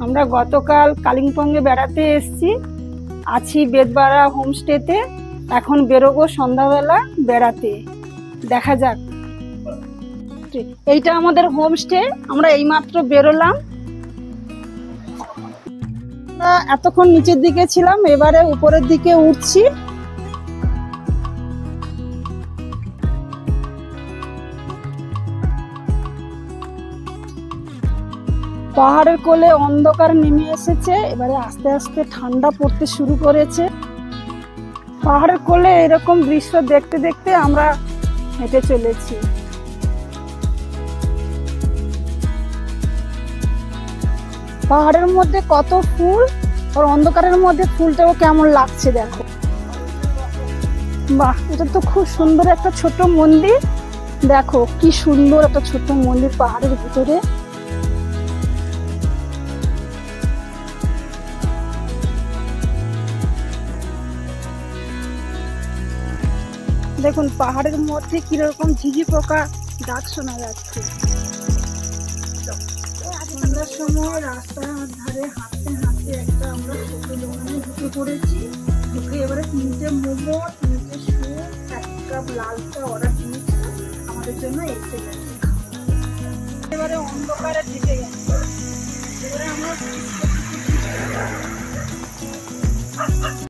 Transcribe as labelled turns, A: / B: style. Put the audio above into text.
A: আমরা গতকাল কালিম্পংয়ে বেড়াতে এসেছি, আছি বেদবাড়া হোমস্টেতে। এখন বেরোবো সন্ধ্যাবেলা বেড়াতে, দেখা যাক। এইটা আমাদের হোমস্টে, আমরা এইমাত্র বেরোলাম। এতক্ষণ নিচের দিকে ছিলাম, এবারে উপরের দিকে উঠছি। পাহাড়ের কোলে অন্ধকার নেমে এসেছে, এবারে আস্তে আস্তে ঠান্ডা পড়তে শুরু করেছে। পাহাড়ের কোলে এরকম দৃশ্য দেখতে দেখতে আমরা হেঁটে চলেছি। পাহাড়ের মধ্যে কত ফুল, আর অন্ধকারের মধ্যে ফুলটাও কেমন লাগছে দেখো। বাহ, এটা তো খুব সুন্দর একটা ছোট মন্দির। দেখো কি সুন্দর একটা ছোট মন্দির পাহাড়ের ভিতরে। দেখুন পাহাড়ের মধ্যে কিরকম ঝিঝি পোকা ডাক শোনা যাচ্ছে। সন্ধ্যার সময় রাস্তার ধারে হাঁটতে হাঁটতে একটা আমরা ছোট দোকানে ঢুকে পড়েছি। ঢুকে এবারে 3টে মোমো, 3টে স্যুপ, 1 কাপ লাল চা অর্ডার দিয়েছি আমাদের জন্য। এসে গেছে, এবারে অন্ধকারে ঢেকে গেছে। এবারে আমরা